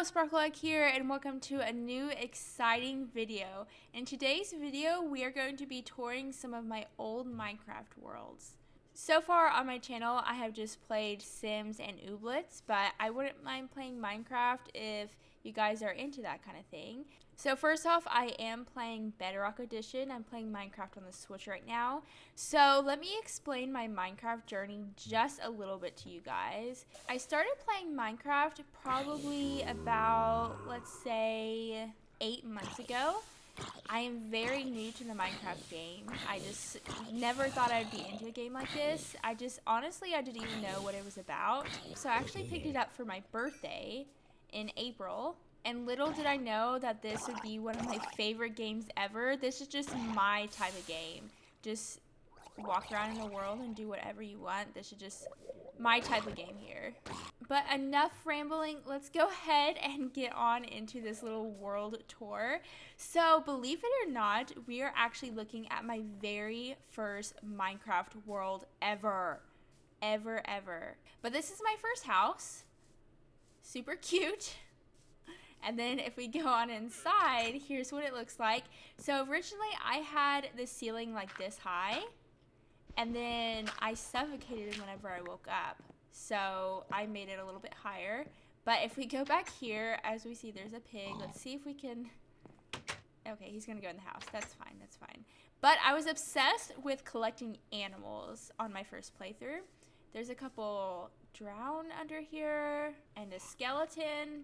Sparkleegg here, and welcome to a new exciting video. In today's video, we are going to be touring some of my old Minecraft worlds. So far on my channel, I have just played Sims and Ooblets, but I wouldn't mind playing Minecraft if you guys are into that kind of thing. So first off, I am playing Bedrock Edition. I'm playing Minecraft on the Switch right now. So let me explain my Minecraft journey just a little bit to you guys. I started playing Minecraft probably about, let's say, 8 months ago. I am very new to the Minecraft game. I just never thought I'd be into a game like this. I didn't even know what it was about. So I actually picked it up for my birthday in April. And little did I know that this would be one of my favorite games ever. This is just my type of game. Just walk around in the world and do whatever you want. This is just my type of game here. But enough rambling, let's go ahead and get on into this little world tour. So believe it or not, we are actually looking at my very first Minecraft world ever. Ever. But this is my first house. Super cute. And then if we go on inside, here's what it looks like. So originally I had the ceiling like this high, and then I suffocated whenever I woke up. So I made it a little bit higher. But if we go back here, as we see there's a pig. Let's see if we can, okay, he's gonna go in the house. That's fine. But I was obsessed with collecting animals on my first playthrough. There's a couple drowned under here and a skeleton.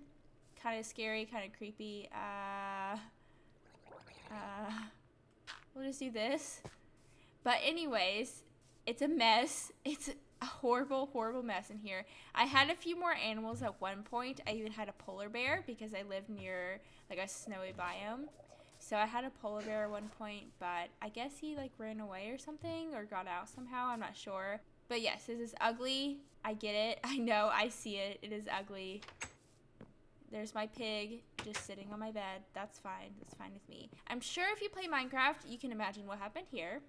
Kind of scary, kind of creepy. We'll just do this. But anyways, it's a mess. It's a horrible mess in here. I had a few more animals at one point. I even had a polar bear because I live near like a snowy biome. So I had a polar bear at one point, but I guess he like ran away or something or got out somehow. I'm not sure. But yes, this is ugly. I get it. I know. I see it. It is ugly. There's my pig just sitting on my bed. That's fine. That's fine with me. I'm sure if you play Minecraft, you can imagine what happened here.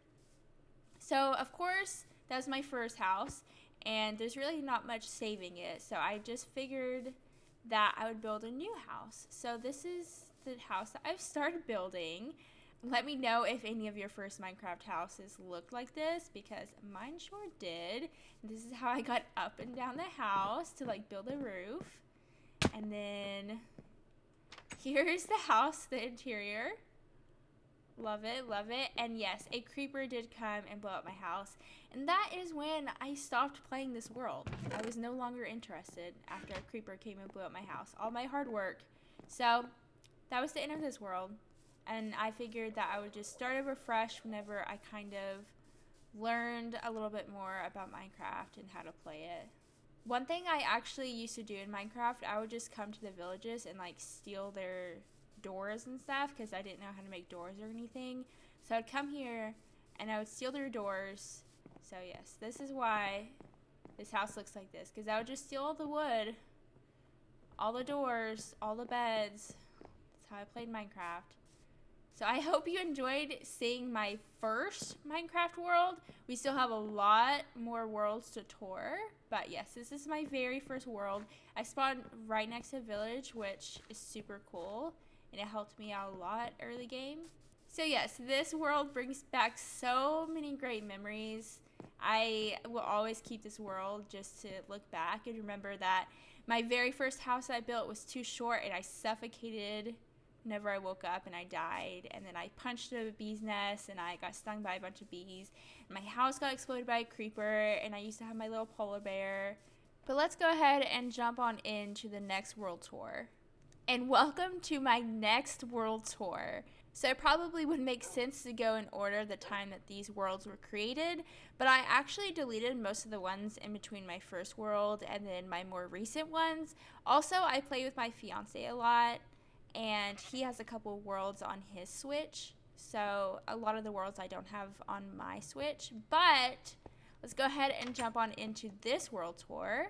So, of course, that was my first house, and there's really not much saving it. So I just figured that I would build a new house. So this is the house that I've started building. Let me know if any of your first Minecraft houses looked like this, because mine sure did. And this is how I got up and down the house to like build a roof. And then here's the house, the interior. Love it. And yes, a creeper did come and blow up my house. And that is when I stopped playing this world. I was no longer interested after a creeper came and blew up my house. All my hard work. So that was the end of this world. And I figured that I would just start over fresh whenever I kind of learned a little bit more about Minecraft and how to play it. One thing I actually used to do in Minecraft, I would just come to the villages and like steal their doors and stuff because I didn't know how to make doors or anything. So I'd come here and I would steal their doors. So yes, this is why this house looks like this, because I would just steal all the wood, all the doors, all the beds. That's how I played Minecraft. So I hope you enjoyed seeing my first Minecraft world. We still have a lot more worlds to tour. But yes, this is my very first world. I spawned right next to a village, which is super cool. And it helped me out a lot early game. So yes, this world brings back so many great memories. I will always keep this world just to look back and remember that my very first house I built was too short and I suffocated whenever I woke up and I died. And then I punched a bee's nest and I got stung by a bunch of bees. And my house got exploded by a creeper and I used to have my little polar bear. But let's go ahead and jump on into the next world tour. And welcome to my next world tour. So it probably would make sense to go in order the time that these worlds were created, but I actually deleted most of the ones in between my first world and then my more recent ones. Also, I play with my fiance a lot, and he has a couple worlds on his Switch, so a lot of the worlds I don't have on my Switch. But let's go ahead and jump on into this world tour.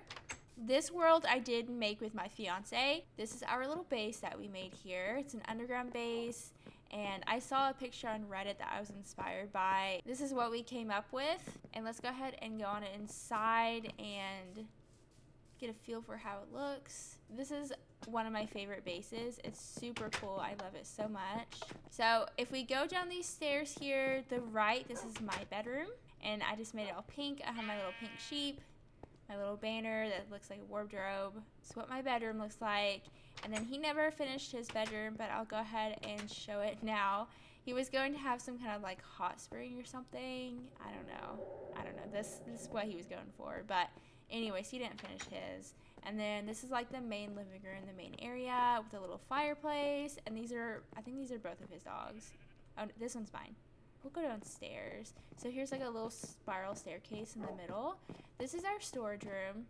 This world I did make with my fiance. This is our little base that we made here. It's an underground base, and I saw a picture on Reddit that I was inspired by. This is what we came up with, and let's go ahead and go on inside and get a feel for how it looks. This is one of my favorite bases. It's super cool. I love it so much. So if we go down these stairs here, the right, this is my bedroom. And I just made it all pink. I have my little pink sheep, my little banner that looks like a wardrobe. That's what my bedroom looks like. And then he never finished his bedroom, but I'll go ahead and show it now. He was going to have some kind of like hot spring or something. I don't know. This is what he was going for. But anyways, he didn't finish his. And then this is like the main living room, the main area with a little fireplace. And these are, I think these are both of his dogs. Oh, this one's mine. We'll go downstairs. So here's like a little spiral staircase in the middle. This is our storage room,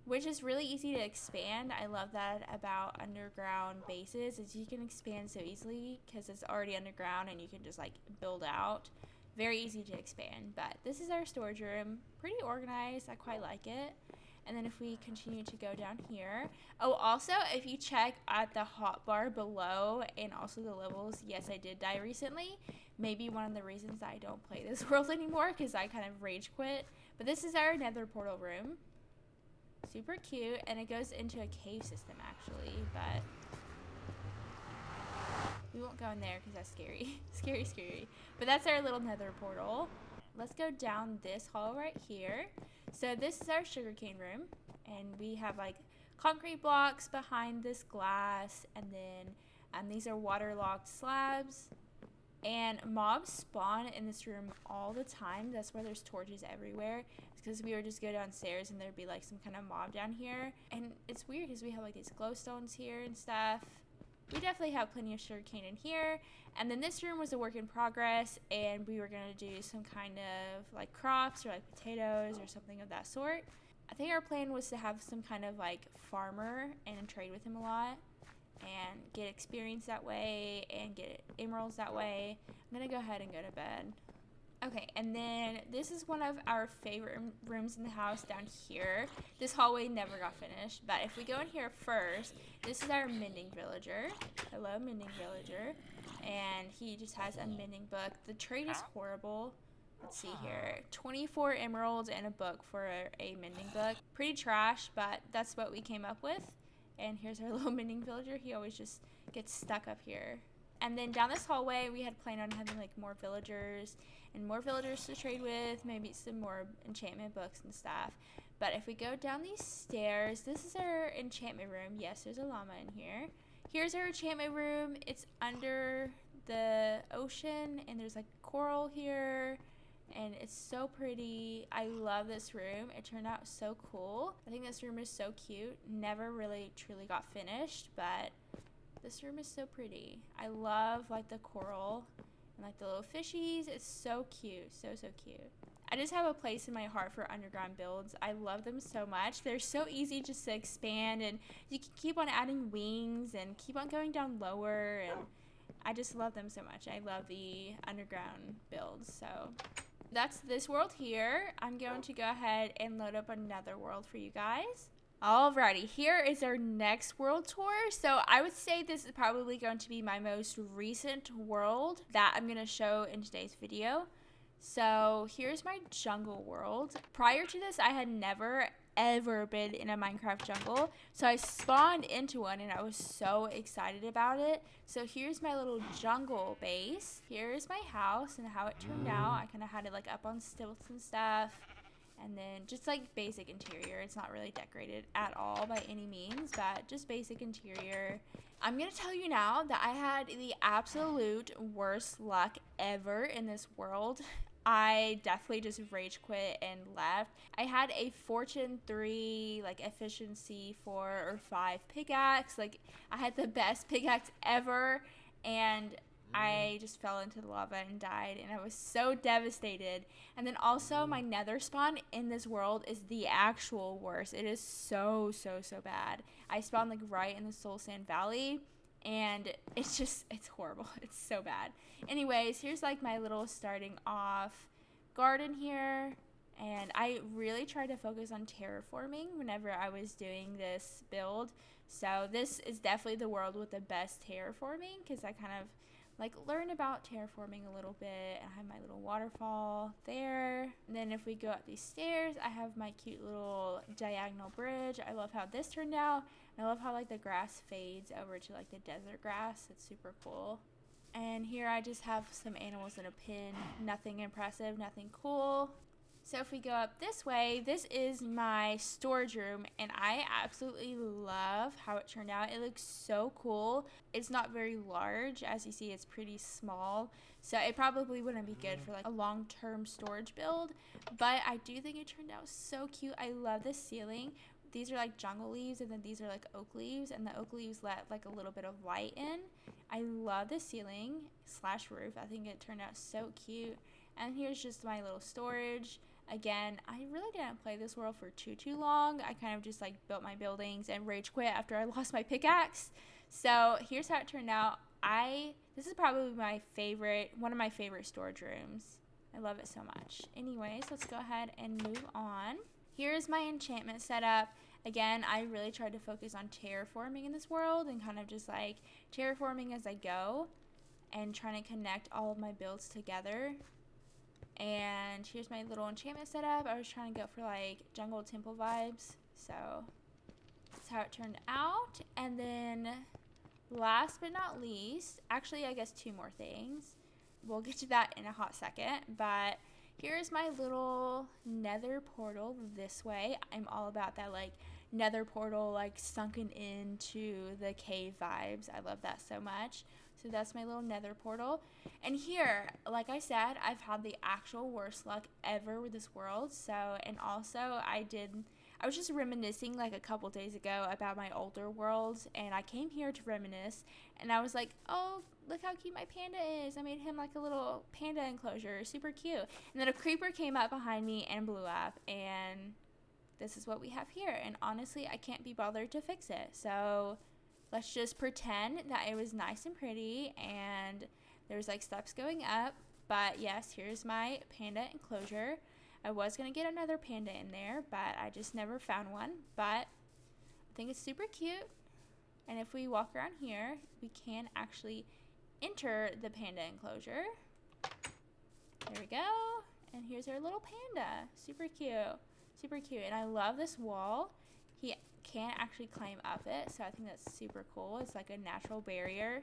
which is really easy to expand. I love that about underground bases, is you can expand so easily because it's already underground and you can just like build out. Very easy to expand. But this is our storage room. Pretty organized. I quite like it. And then if we continue to go down here. Oh, also, if you check at the hotbar below and also the levels, yes, I did die recently. Maybe one of the reasons I don't play this world anymore because I kind of rage quit. But this is our nether portal room. Super cute. And it goes into a cave system, actually. But we won't go in there because that's scary. Scary. But that's our little nether portal. Let's go down this hall right here. So this is our sugarcane room, and we have like concrete blocks behind this glass, and then these are waterlogged slabs. And mobs spawn in this room all the time. That's why there's torches everywhere. It's because we would just go downstairs and there'd be like some kind of mob down here. And it's weird because we have like these glowstones here and stuff. We definitely have plenty of sugarcane in here. And then this room was a work in progress, and we were going to do some kind of like crops or like potatoes or something of that sort. I think our plan was to have some kind of like farmer and trade with him a lot and get experience that way and get emeralds that way. I'm going to go ahead and go to bed. Okay, and then this is one of our favorite rooms in the house down here. This hallway never got finished, but if we go in here first, this is our mending villager. Hello, mending villager. And he just has a mending book. The trade is horrible. Let's see here. 24 emeralds and a book for a mending book. Pretty trash, but that's what we came up with. And here's our little mending villager. He always just gets stuck up here. And then down this hallway, we had planned on having like more villagers and more villagers to trade with, maybe some more enchantment books and stuff. But if we go down these stairs, this is our enchantment room. Yes, there's a llama in here. Here's our enchantment room. It's under the ocean, and there's like coral here, and it's so pretty. I love this room. It turned out so cool. I think this room is so cute. Never really truly got finished, but this room is so pretty. I love like the coral and like the little fishies. It's so cute. So cute. I just have a place in my heart for underground builds. I love them so much. They're so easy just to expand, and you can keep on adding wings and keep on going down lower, and I just love them so much. I love the underground builds. So that's this world here. I'm going to go ahead and load up another world for you guys. Alrighty, here is our next world tour. So I would say this is probably going to be my most recent world that I'm going to show in today's video. So here's my jungle world. Prior to this, I had never ever been in a Minecraft jungle. So I spawned into one and I was so excited about it. So here's my little jungle base. Here's my house and how it turned out. I kind of had it like up on stilts and stuff. And then just like basic interior. It's not really decorated at all by any means, but just basic interior. I'm going to tell you now that I had the absolute worst luck ever in this world. I definitely just rage quit and left. I had a Fortune 3, like efficiency 4 or 5 pickaxe. Like I had the best pickaxe ever, and I just fell into the lava and died, and I was so devastated. And then also my nether spawn in this world is the actual worst. It is so bad. I spawned like right in the Soul Sand Valley, and it's horrible. It's so bad. Anyways, here's like my little starting off garden here, and I really tried to focus on terraforming whenever I was doing this build. So this is definitely the world with the best terraforming, because I kind of like learn about terraforming a little bit. I have my little waterfall there. And then if we go up these stairs, I have my cute little diagonal bridge. I love how this turned out. I love how like the grass fades over to like the desert grass. It's super cool. And here I just have some animals in a pen. Nothing impressive, nothing cool. So if we go up this way, this is my storage room, and I absolutely love how it turned out. It looks so cool. It's not very large. As you see, it's pretty small, so it probably wouldn't be good for like a long-term storage build, but I do think it turned out so cute. I love the ceiling. These are like jungle leaves, and then these are like oak leaves, and the oak leaves let like a little bit of light in. I love the ceiling / roof. I think it turned out so cute. And here's just my little storage. Again, I really didn't play this world for too long. I kind of just like built my buildings and rage quit after I lost my pickaxe. So here's how it turned out. This is probably one of my favorite storage rooms. I love it so much. Anyways, let's go ahead and move on. Here's my enchantment setup. Again, I really tried to focus on terraforming in this world and kind of just like terraforming as I go and trying to connect all of my builds together. And here's my little enchantment setup. I was trying to go for like jungle temple vibes. So that's how it turned out. And then last but not least, actually I guess 2 more things. We'll get to that in a hot second. But here's my little nether portal this way. I'm all about that like nether portal like sunken into the cave vibes. I love that so much. So that's my little nether portal. And here, like I said, I've had the actual worst luck ever with this world. So, and also I was just reminiscing like a couple days ago about my older worlds, and I came here to reminisce, and I was like, oh, look how cute my panda is. I made him like a little panda enclosure, super cute. And then a creeper came up behind me and blew up, and this is what we have here. And honestly, I can't be bothered to fix it. So let's just pretend that it was nice and pretty and there's like steps going up. But yes, here's my panda enclosure. I was going to get another panda in there, but I just never found one. But I think it's super cute. And if we walk around here, we can actually enter the panda enclosure. There we go. And here's our little panda. Super cute. Super cute. And I love this wall. He can't actually climb up it, so I think that's super cool. It's like a natural barrier.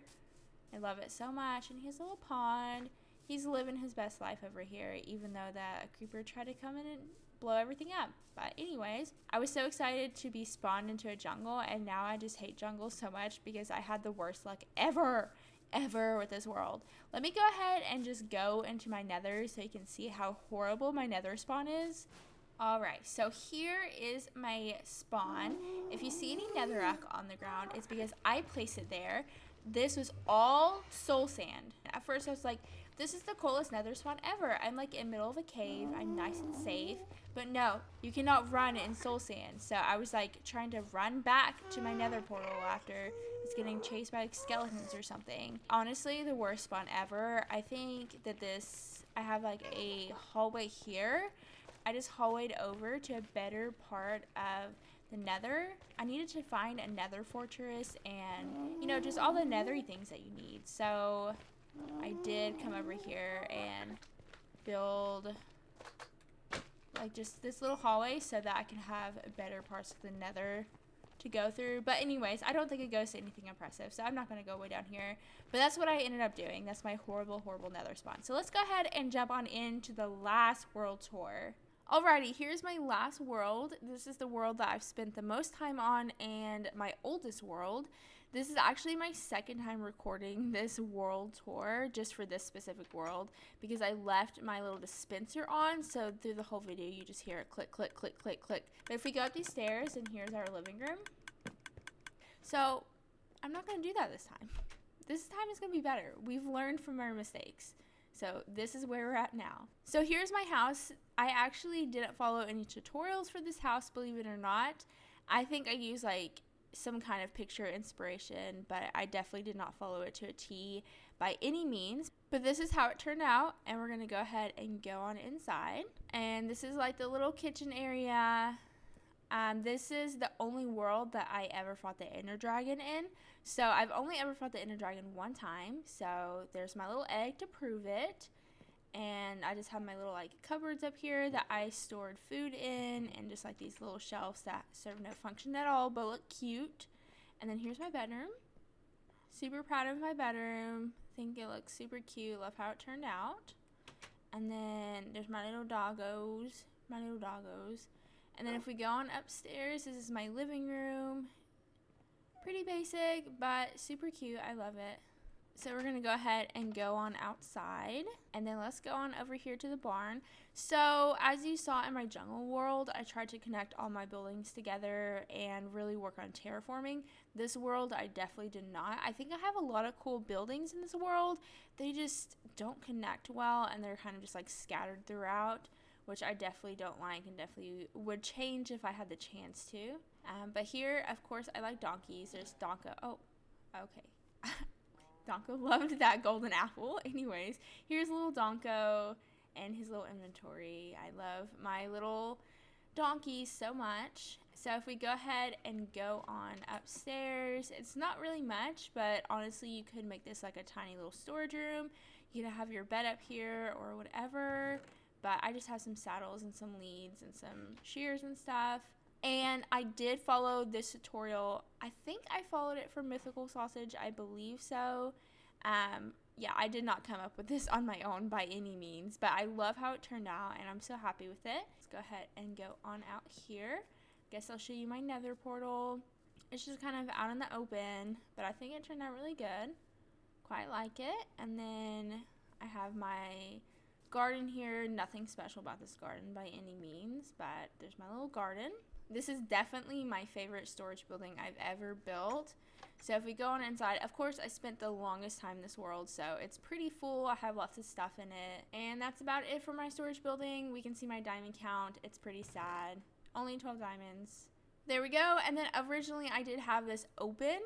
I love it so much. And he has a little pond. He's living his best life over here, even though that creeper tried to come in and blow everything up. But anyways, I was so excited to be spawned into a jungle, and now I just hate jungles so much because I had the worst luck ever with this world. Let me go ahead and just go into my nether so you can see how horrible my nether spawn is. Alright, so here is my spawn. If you see any netherrack on the ground, it's because I placed it there. This was all soul sand. At first I was like, this is the coolest nether spawn ever. I'm like in the middle of a cave. I'm nice and safe. But no, you cannot run in soul sand. So I was like trying to run back to my nether portal after it's getting chased by like skeletons or something. Honestly, the worst spawn ever. I think that I have like a hallway here. I just hallwayed over to a better part of the nether. I needed to find a nether fortress and, you know, just all the nethery things that you need. So I did come over here and build like just this little hallway so that I can have better parts of the nether to go through. But anyways, I don't think it goes to anything impressive, so I'm not going to go way down here. But that's what I ended up doing. That's my horrible nether spawn. So let's go ahead and jump on into the last world tour. Alrighty, here's my last world. This is the world that I've spent the most time on and my oldest world. This is actually my second time recording this world tour just for this specific world because I left my little dispenser on, so through the whole video you just hear it click, click, click, click, click. But if we go up these stairs, and here's our living room. So I'm not going to do that this time. This time is going to be better. We've learned from our mistakes. So this is where we're at now. So here's my house. I actually didn't follow any tutorials for this house, believe it or not. I think I used like some kind of picture inspiration, but I definitely did not follow it to a T by any means. But this is how it turned out, and we're going to go ahead and go on inside. And this is like the little kitchen area. This is the only world that I ever fought the Ender Dragon in. So I've only ever fought the Ender Dragon one time. So there's my little egg to prove it. And I just have my little like cupboards up here that I stored food in, and just like these little shelves that serve no function at all but look cute. And then here's my bedroom. Super proud of my bedroom. Think it looks super cute. Love how it turned out. And then there's my little doggos. And then if we go on upstairs, this is my living room. Pretty basic, but super cute. I love it. So we're going to go ahead and go on outside. And then let's go on over here to the barn. So as you saw in my jungle world, I tried to connect all my buildings together and really work on terraforming. This world, I definitely did not. I think I have a lot of cool buildings in this world. They just don't connect well, and they're kind of just like scattered throughout, which I definitely don't like and definitely would change if I had the chance to. But here, of course, I like donkeys. There's Donko. Oh, okay. Donko loved that golden apple. Anyways, here's little Donko and his little inventory. I love my little donkeys so much. So if we go ahead and go on upstairs, it's not really much, but honestly, you could make this like a tiny little storage room. You could have your bed up here or whatever. But I just have some saddles and some leads and some shears and stuff. And I did follow this tutorial. I think I followed it from Mythical Sausage. I believe so. Yeah, I did not come up with this on my own by any means. But I love how it turned out, and I'm so happy with it. Let's go ahead and go on out here. Guess I'll show you my nether portal. It's just kind of out in the open. But I think it turned out really good. Quite like it. And then I have my garden here. Nothing special about this garden by any means, but there's my little garden. This is definitely my favorite storage building I've ever built. So if we go on inside, of course I spent the longest time in this world, so it's pretty full. I have lots of stuff in it, and that's about it for my storage building. We can see my diamond count. It's pretty sad. Only 12 diamonds. There we go. And then originally I did have this open,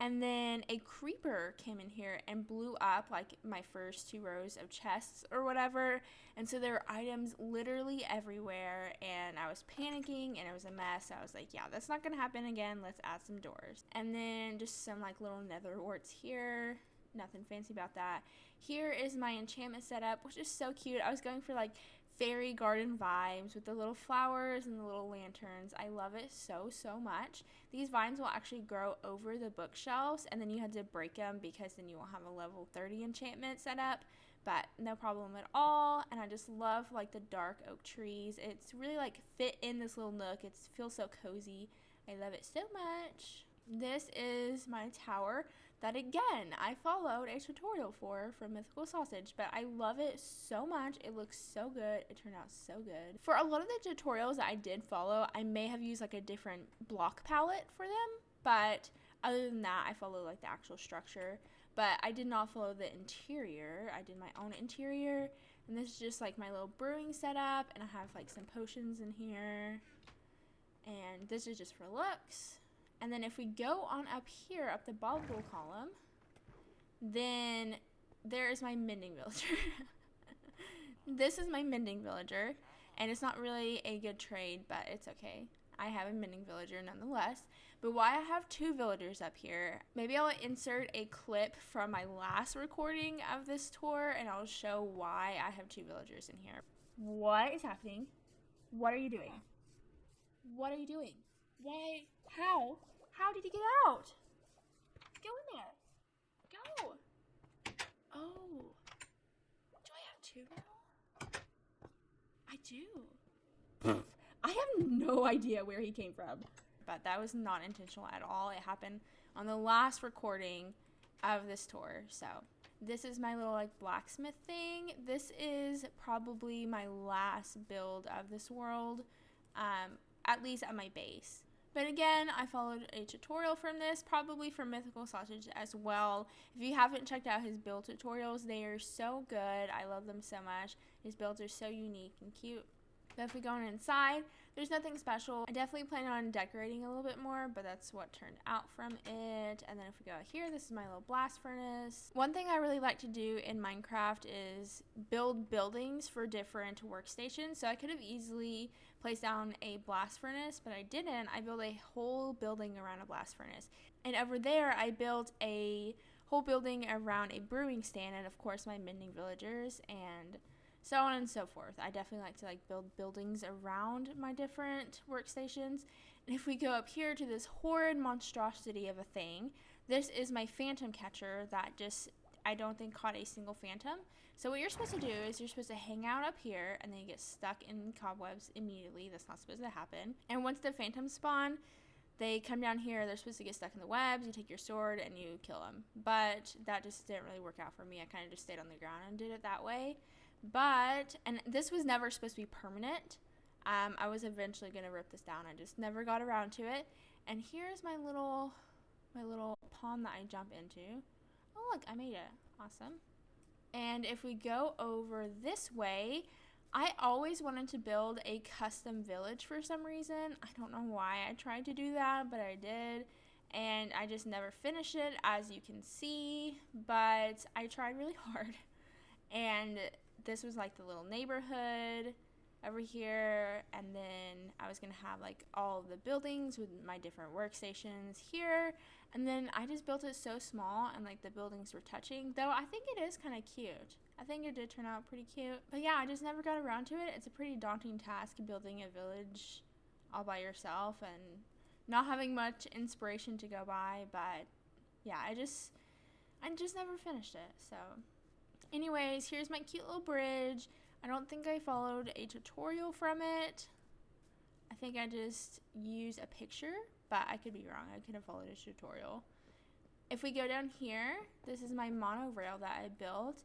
and then a creeper came in here and blew up like my first 2 rows of chests or whatever. And so there were items literally everywhere, and I was panicking and it was a mess. I was like, yeah, that's not gonna happen again. Let's add some doors. And then just some like little nether warts here. Nothing fancy about that. Here is my enchantment setup, which is so cute. I was going for like fairy garden vibes with the little flowers and the little lanterns. I love it so much. These vines will actually grow over the bookshelves, and then you had to break them because then you will have a level 30 enchantment set up, but no problem at all. And I just love like the dark oak trees. It's really like fit in this little nook. It feels so cozy. I love it so much. This is my tower that, again, I followed a tutorial from Mythical Sausage, but I love it so much. It looks so good. It turned out so good. For a lot of the tutorials that I did follow, I may have used like a different block palette for them, but other than that, I followed like the actual structure. But I did not follow the interior. I did my own interior, and this is just like my little brewing setup, and I have like some potions in here, and this is just for looks. And then if we go on up here, up the bubble column, then there is my mending villager. This is my mending villager, and it's not really a good trade, but it's okay. I have a mending villager nonetheless. But why I have 2 villagers up here, maybe I'll insert a clip from my last recording of this tour, and I'll show why I have 2 villagers in here. What is happening? What are you doing? What are you doing? Why? How? How did he get out? Go in there. Go. Oh. Do I have 2 now? I do. I have no idea where he came from. But that was not intentional at all. It happened on the last recording of this tour. So this is my little like blacksmith thing. This is probably my last build of this world, at least at my base. But again, I followed a tutorial from this, probably from Mythical Sausage as well. If you haven't checked out his build tutorials, they are so good. I love them so much. His builds are so unique and cute. But if we go on inside, there's nothing special. I definitely plan on decorating a little bit more, but that's what turned out from it. And then if we go out here, this is my little blast furnace. One thing I really like to do in Minecraft is build buildings for different workstations. So I could have easily placed down a blast furnace, but I didn't. I built a whole building around a blast furnace. And over there, I built a whole building around a brewing stand and, of course, my mending villagers and so on and so forth. I definitely like to build buildings around my different workstations. And if we go up here to this horrid monstrosity of a thing, this is my phantom catcher that just, I don't think, caught a single phantom. So what you're supposed to do is you're supposed to hang out up here and then you get stuck in cobwebs immediately. That's not supposed to happen. And once the phantoms spawn, they come down here, they're supposed to get stuck in the webs, you take your sword and you kill them. But that just didn't really work out for me. I kind of just stayed on the ground and did it that way. But, and this was never supposed to be permanent. I was eventually going to rip this down. I just never got around to it. And here's my little pond that I jump into. Oh, look, I made it. Awesome. And if we go over this way, I always wanted to build a custom village for some reason. I don't know why I tried to do that, but I did. And I just never finished it, as you can see. But I tried really hard. And this was like the little neighborhood over here, and then I was gonna have like all of the buildings with my different workstations here, and then I just built it so small and like the buildings were touching, though I think it is kind of cute. I think it did turn out pretty cute, but yeah, I just never got around to it. It's a pretty daunting task building a village all by yourself and not having much inspiration to go by, but yeah, I just never finished it. So anyways, here's my cute little bridge. I don't think I followed a tutorial from it. I think I just used a picture, but I could be wrong. I could have followed a tutorial. If we go down here, this is my monorail that I built,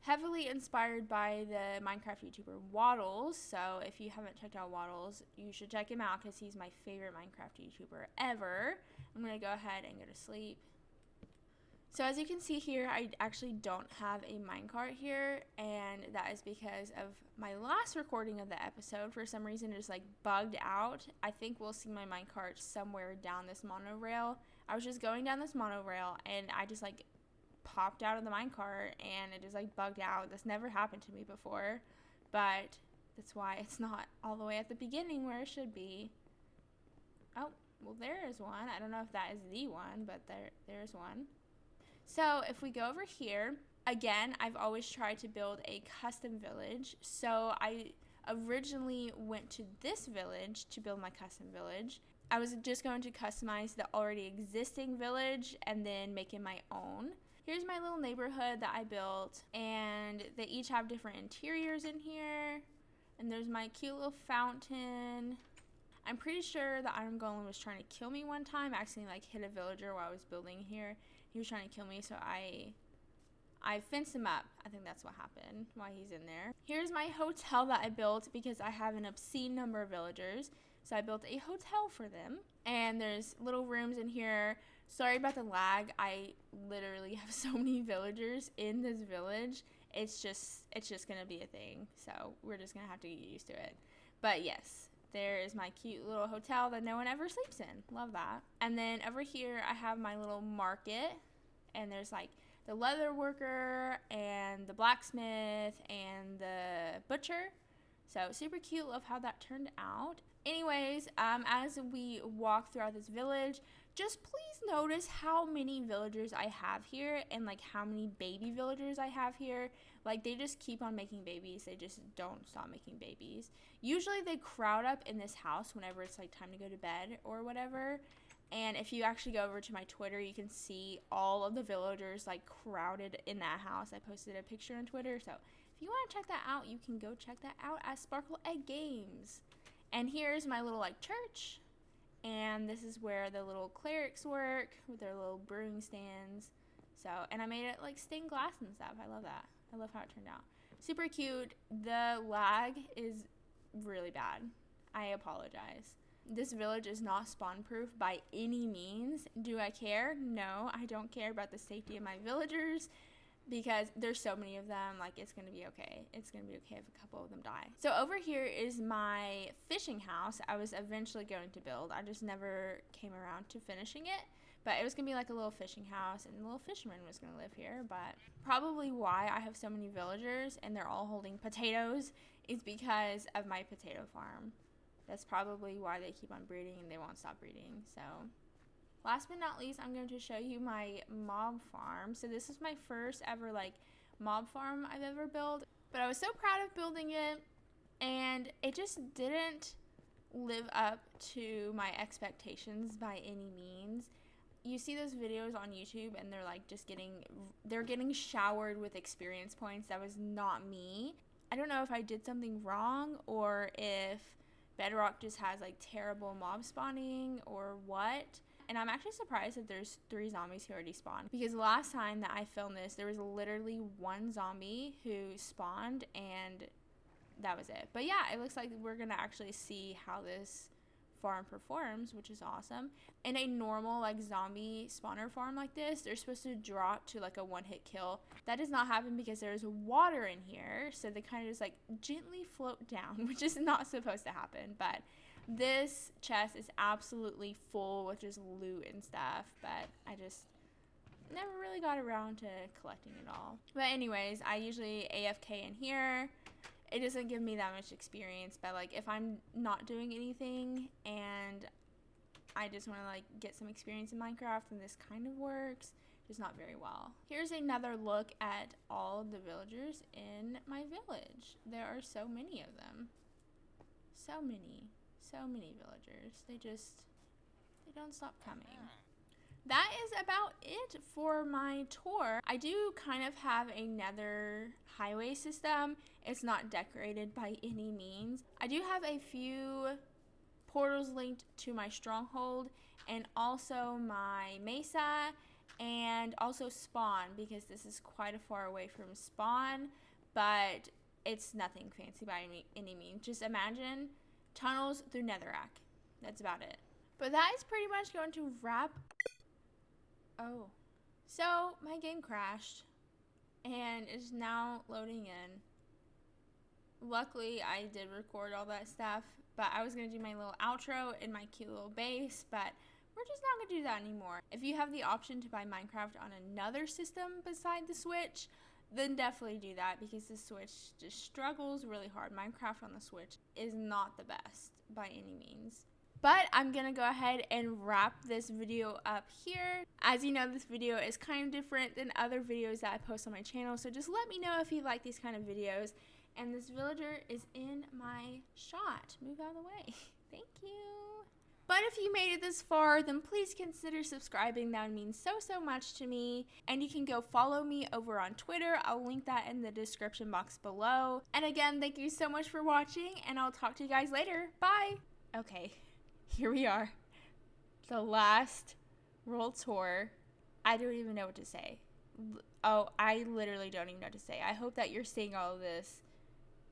heavily inspired by the Minecraft YouTuber Waddles. So if you haven't checked out Waddles, you should check him out because he's my favorite Minecraft YouTuber ever. I'm going to go ahead and go to sleep. So as you can see here, I actually don't have a minecart here, and that is because of my last recording of the episode. For some reason, it just like bugged out. I think we'll see my minecart somewhere down this monorail. I was just going down this monorail, and I just like popped out of the minecart, and it just like bugged out. This never happened to me before, but that's why it's not all the way at the beginning where it should be. Oh, well, there is one. I don't know if that is the one, but there's one. So if we go over here, again, I've always tried to build a custom village. So I originally went to this village to build my custom village. I was just going to customize the already existing village and then make it my own. Here's my little neighborhood that I built, and they each have different interiors in here. And there's my cute little fountain. I'm pretty sure the Iron Golem was trying to kill me one time. I accidentally like hit a villager while I was building here. He was trying to kill me, so I fenced him up. I think that's what happened while he's in there. Here's my hotel that I built because I have an obscene number of villagers. So I built a hotel for them. And there's little rooms in here. Sorry about the lag. I literally have so many villagers in this village. It's just going to be a thing. So we're just going to have to get used to it. But yes, there is my cute little hotel that no one ever sleeps in. Love that. And then over here, I have my little market. And there's like the leather worker and the blacksmith and the butcher. So super cute. Love how that turned out. Anyways, as we walk throughout this village, just please notice how many villagers I have here and like how many baby villagers I have here. Like they just keep on making babies. They just don't stop making babies. Usually they crowd up in this house whenever it's like time to go to bed or whatever. And if you actually go over to my Twitter, you can see all of the villagers like crowded in that house. I posted a picture on Twitter. So if you want to check that out, you can go check that out at Sparkle Egg Games. And here's my little like church. And this is where the little clerics work with their little brewing stands. So, and I made it like stained glass and stuff. I love that. I love how it turned out. Super cute. The lag is really bad. I apologize. This village is not spawn proof by any means. Do I care? No, I don't care about the safety of my villagers. because there's so many of them. Like, it's gonna be okay. It's gonna be okay if a couple of them die. So over here is my fishing house I was eventually going to build. I just never came around to finishing it. But it was going to be like a little fishing house, and the little fisherman was going to live here. But probably why I have so many villagers and they're all holding potatoes is because of my potato farm. That's probably why they keep on breeding and they won't stop breeding. So last but not least, I'm going to show you my mob farm. So this is my first ever like mob farm I've ever built. But I was so proud of building it, and it just didn't live up to my expectations by any means. You see those videos on YouTube and they're like they're getting showered with experience points. That was not me. I don't know if I did something wrong or if Bedrock just has like terrible mob spawning or what. And I'm actually surprised that there's 3 zombies who already spawned, because last time that I filmed this, there was literally 1 zombie who spawned and that was it. But yeah, it looks like we're gonna actually see how this farm performs, which is awesome. In a normal like zombie spawner farm like this, they're supposed to drop to like a 1-hit kill. That does not happen because there's water in here, so they kind of just like gently float down, which is not supposed to happen. But this chest is absolutely full with just loot and stuff, but I just never really got around to collecting it all. But anyways, I usually AFK in here. It doesn't give me that much experience, but like if I'm not doing anything and I just want to like get some experience in Minecraft, then this kind of works, just not very well. Here's another look at all the villagers in my village. There are so many of them. So many villagers. They don't stop coming. That is about it for my tour. I do kind of have a nether highway system. It's not decorated by any means. I do have a few portals linked to my stronghold and also my mesa and also spawn, because this is quite a far away from spawn, but it's nothing fancy by any means. Just imagine tunnels through netherrack. That's about it. But that is pretty much going to wrap. Oh, so my game crashed and is now loading in. Luckily, I did record all that stuff, but I was going to do my little outro in my cute little base, but we're just not going to do that anymore. If you have the option to buy Minecraft on another system beside the Switch, then definitely do that, because the Switch just struggles really hard. Minecraft on the Switch is not the best by any means. But I'm going to go ahead and wrap this video up here. As you know, this video is kind of different than other videos that I post on my channel, so just let me know if you like these kind of videos. And this villager is in my shot. Move out of the way. Thank you. But if you made it this far, then please consider subscribing. That would mean so much to me. And you can go follow me over on Twitter. I'll link that in the description box below. And again, thank you so much for watching, and I'll talk to you guys later. Bye. Okay. Here we are, the last world tour. I don't even know what to say. Oh, I literally don't even know what to say. I hope that you're seeing all of this